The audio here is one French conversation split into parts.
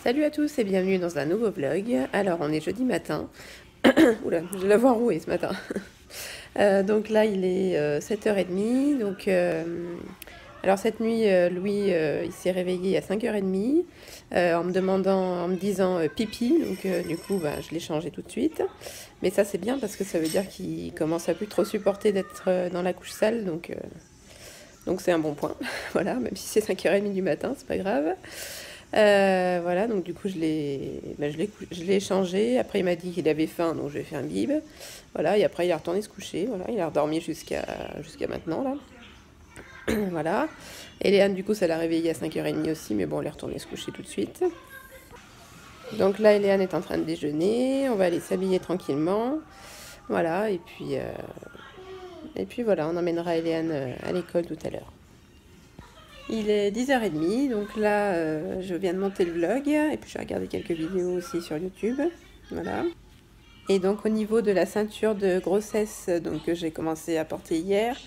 Salut à tous et bienvenue dans un nouveau vlog. Alors on est jeudi matin. Oula, je la vois rouer ce matin. Donc là il est 7h30. Alors cette nuit, Louis il s'est réveillé à 5h30 en me disant pipi. Du coup je l'ai changé tout de suite. Mais ça c'est bien parce que ça veut dire qu'il commence à plus trop supporter d'être dans la couche sale. Donc c'est un bon point. Voilà, même si c'est 5h30 du matin, c'est pas grave. Voilà, donc du coup je l'ai changé. Après il m'a dit qu'il avait faim, donc je lui ai fait un bib. Voilà, et après il est retourné se coucher. Voilà, il a redormi jusqu'à maintenant là. Voilà. Et Léane du coup ça l'a réveillée à 5h30 aussi, mais bon elle est retournée se coucher tout de suite. Donc là Léane est en train de déjeuner, on va aller s'habiller tranquillement. Voilà, et puis voilà, on emmènera Léane à l'école tout à l'heure. Il est 10h30, donc là je viens de monter le vlog et puis j'ai regardé quelques vidéos aussi sur YouTube. Voilà. Et donc au niveau de la ceinture de grossesse que j'ai commencé à porter hier,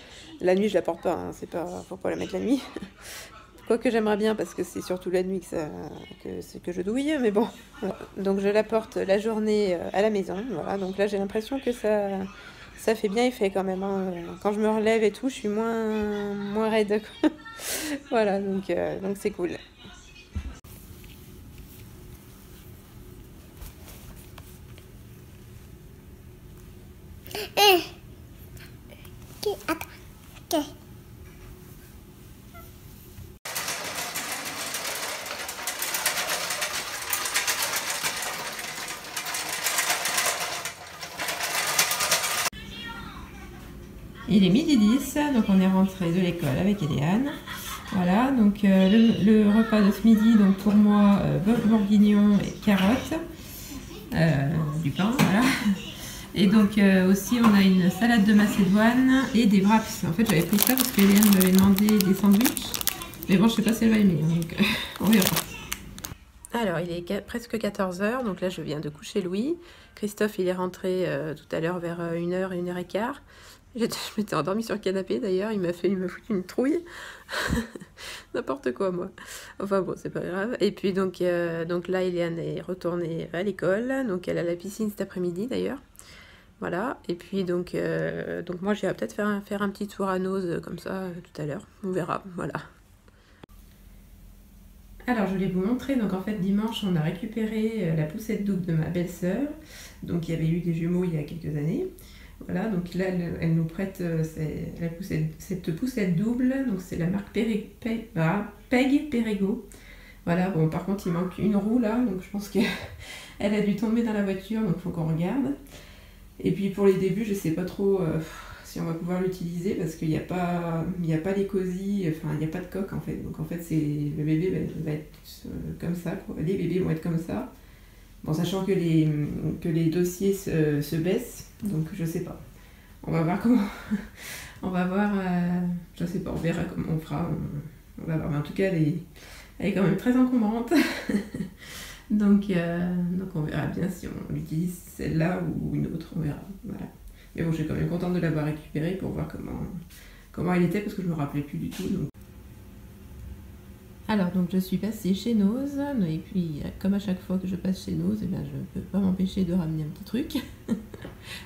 la nuit je la porte pas, hein, c'est pas, faut pas la mettre la nuit. Quoique j'aimerais bien parce que c'est surtout la nuit que je douille, mais bon. Voilà. Donc je la porte la journée à la maison, voilà. Donc là j'ai l'impression que ça fait bien effet quand même, hein. Quand je me relève et tout, je suis moins raide. Voilà, donc c'est cool. Attends, ok. Il est midi 10, donc on est rentré de l'école avec Eliane. Voilà, donc le repas de ce midi, donc pour moi, bœuf bourguignon et carottes, du pain, voilà. Et donc aussi on a une salade de macédoine et des wraps. En fait j'avais pris ça parce qu'Eliane m'avait demandé des sandwichs. Mais bon je sais pas si elle va aimer, donc on verra. Alors il est presque 14h, donc là je viens de coucher Louis. Christophe il est rentré tout à l'heure vers 1h, 1h15. Je m'étais endormie sur le canapé d'ailleurs, il m'a foutu une trouille. N'importe quoi moi. Enfin bon, c'est pas grave. Et puis donc là, Eliane est retournée à l'école. Donc elle a la piscine cet après-midi d'ailleurs. Voilà. Et puis donc moi, j'irai peut-être faire un petit tour à Nose comme ça tout à l'heure. On verra. Voilà. Alors je voulais vous montrer, donc en fait dimanche on a récupéré la poussette double de ma belle-sœur. Donc il y avait eu des jumeaux il y a quelques années. Voilà, donc là elle nous prête cette poussette double, donc c'est la marque Peg Perego. Voilà, bon par contre il manque une roue là, donc je pense qu'elle a dû tomber dans la voiture, donc il faut qu'on regarde. Et puis pour les débuts je sais pas trop si on va pouvoir l'utiliser parce qu'il n'y a pas les cosy, enfin il n'y a pas de coque en fait. Donc en fait le bébé va être comme ça, quoi. Les bébés vont être comme ça. Bon, sachant que les dossiers se baissent, donc je sais pas. On va voir comment. On va voir. Je sais pas, on verra comment on fera. On va voir. Mais en tout cas, elle est quand même très encombrante. donc on verra bien si on utilise celle-là ou une autre. On verra. Voilà. Mais bon, je suis quand même contente de l'avoir récupérée pour voir comment elle était parce que je me rappelais plus du tout. Donc. Alors donc je suis passée chez Nose et puis comme à chaque fois que je passe chez Nose, je ne peux pas m'empêcher de ramener un petit truc.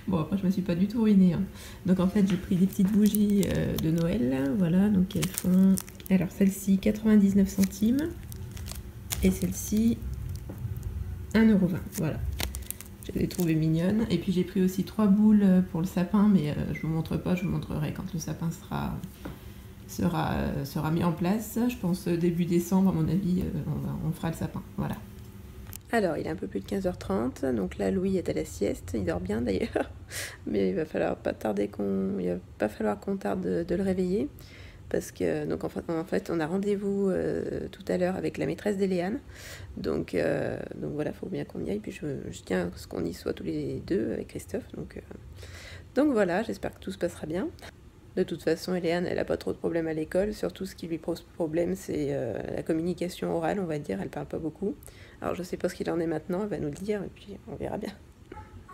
Bon après je me suis pas du tout ruinée, hein. Donc en fait j'ai pris des petites bougies de Noël, voilà, donc elles font, alors celle-ci 99 centimes et celle-ci 1,20 €, voilà. Je les ai trouvées mignonnes et puis j'ai pris aussi 3 boules pour le sapin, mais je vous montre pas, je vous montrerai quand le sapin sera mis en place. Je pense début décembre, à mon avis, on fera le sapin. Voilà. Alors, il est un peu plus de 15h30, donc là, Louis est à la sieste. Il dort bien d'ailleurs, mais il va falloir pas falloir qu'on tarde de le réveiller. Parce que, donc en fait, on a rendez-vous tout à l'heure avec la maîtresse d'Eliane. Donc voilà, il faut bien qu'on y aille. Puis je tiens à ce qu'on y soit tous les deux avec Christophe. Donc voilà, j'espère que tout se passera bien. De toute façon, Eliane, elle n'a pas trop de problèmes à l'école. Surtout, ce qui lui pose problème, c'est la communication orale, on va dire. Elle parle pas beaucoup. Alors, je sais pas ce qu'il en est maintenant, elle va nous le dire, et puis on verra bien.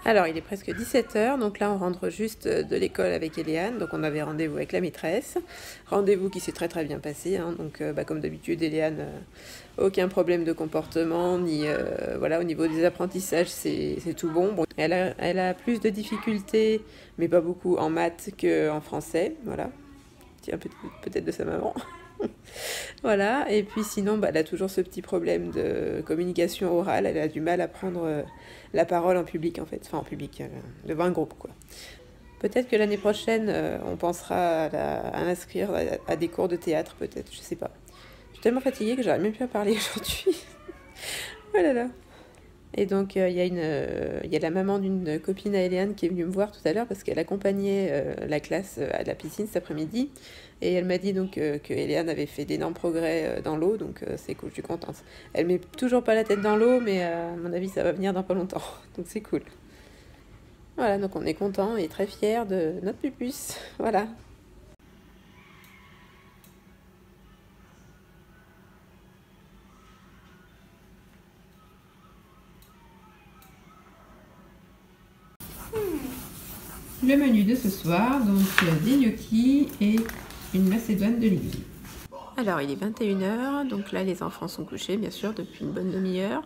Alors, il est presque 17h, donc là, on rentre juste de l'école avec Eliane. Donc, on avait rendez-vous avec la maîtresse. Rendez-vous qui s'est très très bien passé. Hein. Donc, comme d'habitude, Eliane, aucun problème de comportement, ni voilà, au niveau des apprentissages, c'est tout bon. Bon, elle a plus de difficultés, mais pas beaucoup en maths qu'en français. Voilà. Tiens, peut-être de sa maman. Voilà, et puis sinon, bah, elle a toujours ce petit problème de communication orale, elle a du mal à prendre la parole en public en fait, enfin en public, devant un groupe quoi. Peut-être que l'année prochaine, on pensera à l'inscrire à des cours de théâtre peut-être, je sais pas. Je suis tellement fatiguée que j'arrive même plus à parler aujourd'hui. Oh là là. Et donc, il y a la maman d'une copine à Eliane qui est venue me voir tout à l'heure parce qu'elle accompagnait la classe à la piscine cet après-midi. Et elle m'a dit donc que Eliane avait fait d'énormes progrès dans l'eau, donc c'est cool, je suis contente. Elle met toujours pas la tête dans l'eau, mais à mon avis, ça va venir dans pas longtemps, donc c'est cool. Voilà, donc on est content et très fiers de notre pupus. Voilà. Le menu de ce soir, donc des gnocchis et une macédoine de légumes. Alors il est 21h, donc là les enfants sont couchés bien sûr depuis une bonne demi-heure.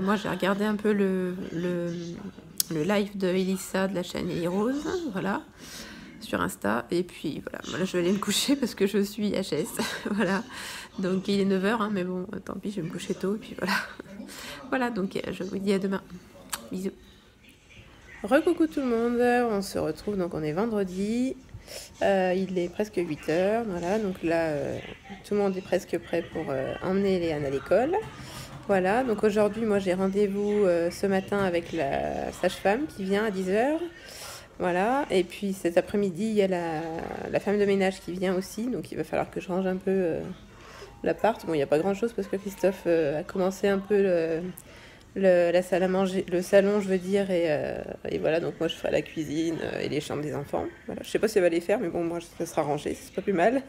Moi j'ai regardé un peu le live de Elissa de la chaîne Ellie Rose, voilà, sur Insta. Et puis voilà, je vais aller me coucher parce que je suis HS, voilà. Donc il est 9h, hein, mais bon, tant pis, je vais me coucher tôt, et puis voilà. Voilà, donc je vous dis à demain. Bisous. Recoucou tout le monde, on se retrouve, donc on est vendredi, il est presque 8h, voilà, donc là tout le monde est presque prêt pour emmener Léane à l'école. Voilà, donc aujourd'hui moi j'ai rendez-vous ce matin avec la sage-femme qui vient à 10h, voilà, et puis cet après-midi il y a la femme de ménage qui vient aussi, donc il va falloir que je range un peu l'appart. Bon, il n'y a pas grand-chose parce que Christophe a commencé un peu la salle à manger, le salon je veux dire, et voilà, donc moi je ferai la cuisine et les chambres des enfants. Voilà. Je sais pas si elle va les faire, mais bon, moi ça sera rangé, c'est pas plus mal.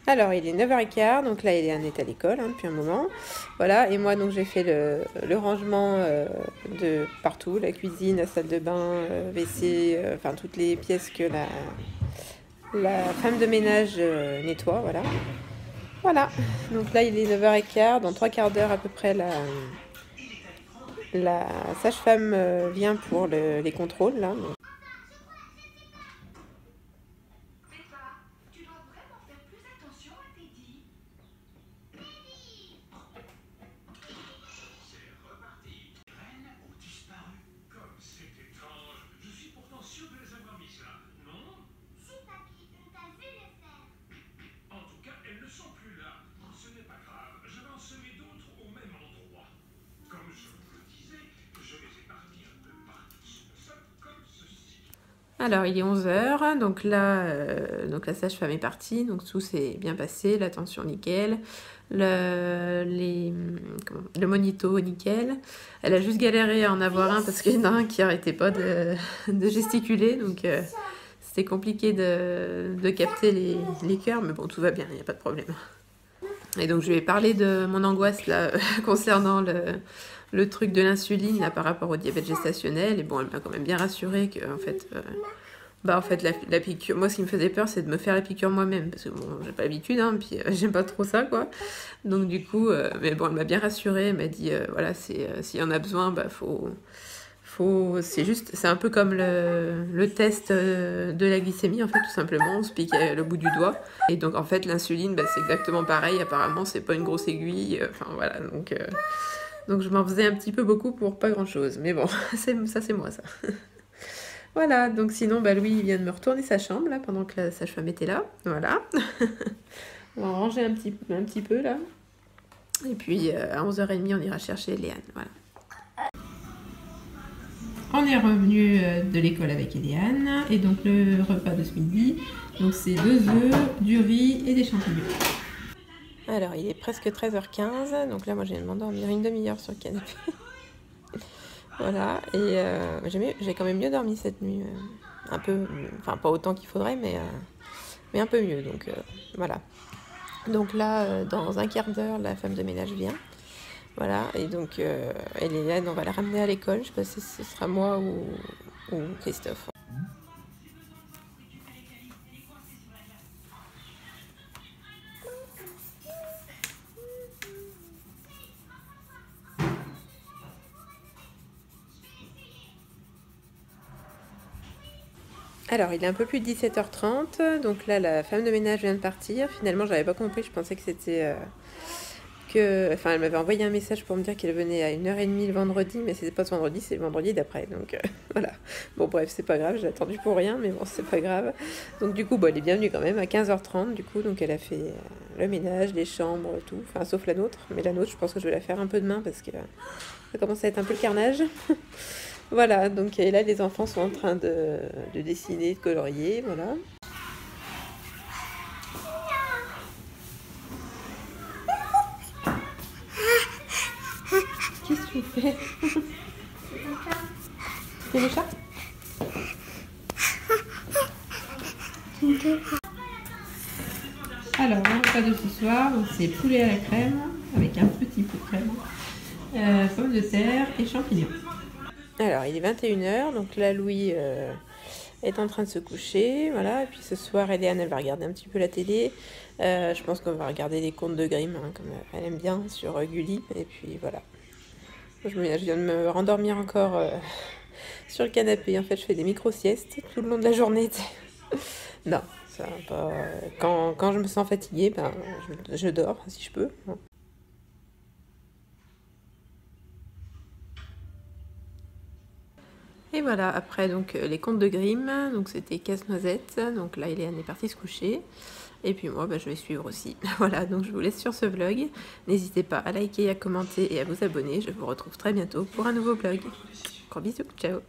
Alors il est 9h15, donc là Eliane est à l'école hein, depuis un moment. Voilà, et moi donc j'ai fait le rangement de partout, la cuisine, la salle de bain, WC, enfin toutes les pièces que la femme de ménage nettoie, voilà. Voilà, donc là il est 9h15, dans 3 quarts d'heure à peu près la sage-femme vient pour les contrôles, là. Alors, il est 11h, donc là, donc la sage-femme est partie, donc tout s'est bien passé, la tension nickel, le monito nickel. Elle a juste galéré à en avoir un parce qu'il y en a un qui arrêtait pas de gesticuler, donc c'était compliqué de capter les cœurs, mais bon, tout va bien, il n'y a pas de problème. Et donc je lui ai parlé de mon angoisse là concernant le truc de l'insuline là par rapport au diabète gestationnel, et bon elle m'a quand même bien rassurée que en fait la piqûre, moi ce qui me faisait peur c'est de me faire la piqûre moi-même parce que bon j'ai pas l'habitude hein, puis j'aime pas trop ça quoi, donc du coup mais bon elle m'a bien rassurée, elle m'a dit voilà s'il y en a besoin bah c'est un peu comme le test de la glycémie en fait, tout simplement, on se pique le bout du doigt, et donc en fait l'insuline bah, c'est exactement pareil, apparemment c'est pas une grosse aiguille, enfin voilà, donc je m'en faisais un petit peu beaucoup pour pas grand chose, mais bon ça c'est moi ça. Voilà, donc sinon bah, Louis il vient de me retourner sa chambre là pendant que la sage-femme était là, voilà. On va ranger un petit peu là, et puis à 11h30 on ira chercher Léane, voilà. On est revenu de l'école avec Eliane, et donc le repas de ce midi, donc c'est 2 œufs, du riz et des champignons. Alors il est presque 13h15, donc là moi j'ai m'endormir une demi-heure sur le canapé. Voilà, et j'ai quand même mieux dormi cette nuit, un peu, enfin pas autant qu'il faudrait, mais un peu mieux, donc voilà. Donc là, dans un quart d'heure, la femme de ménage vient. Voilà, et donc Eliane, on va la ramener à l'école. Je sais pas si ce sera moi ou Christophe. Alors, il est un peu plus de 17h30, donc là, la femme de ménage vient de partir. Finalement, j'avais pas compris, je pensais que c'était... Enfin, elle m'avait envoyé un message pour me dire qu'elle venait à 1h30 le vendredi, mais c'était pas ce vendredi, c'est le vendredi d'après, donc voilà. Bon, bref, c'est pas grave, j'ai attendu pour rien, mais bon, c'est pas grave. Donc du coup, bon, elle est bienvenue quand même à 15h30, du coup, donc elle a fait le ménage, les chambres, tout, enfin, sauf la nôtre. Mais la nôtre, je pense que je vais la faire un peu demain, parce que ça commence à être un peu le carnage. Voilà, donc et là, les enfants sont en train de dessiner, de colorier, voilà. Qu'est-ce que tu fais? C'est le chat? Alors, le repas de ce soir, c'est poulet à la crème, avec un petit peu de crème, pommes de terre et champignons. Alors, il est 21h, donc là, Louis est en train de se coucher, voilà. Et puis ce soir, Eliane, elle va regarder un petit peu la télé. Je pense qu'on va regarder les contes de Grimm, hein, comme elle aime bien, sur Gulli. Et puis voilà. Je viens de me rendormir encore sur le canapé. En fait, je fais des micro-siestes tout le long de la journée. Non, ça va pas... Quand je me sens fatiguée, ben, je dors, si je peux. Et voilà, après donc les contes de Grimm, donc c'était Casse-Noisette, donc là Eliane est partie se coucher, et puis moi bah, je vais suivre aussi. Voilà, donc je vous laisse sur ce vlog, n'hésitez pas à liker, à commenter et à vous abonner, je vous retrouve très bientôt pour un nouveau vlog. Gros bisous, ciao.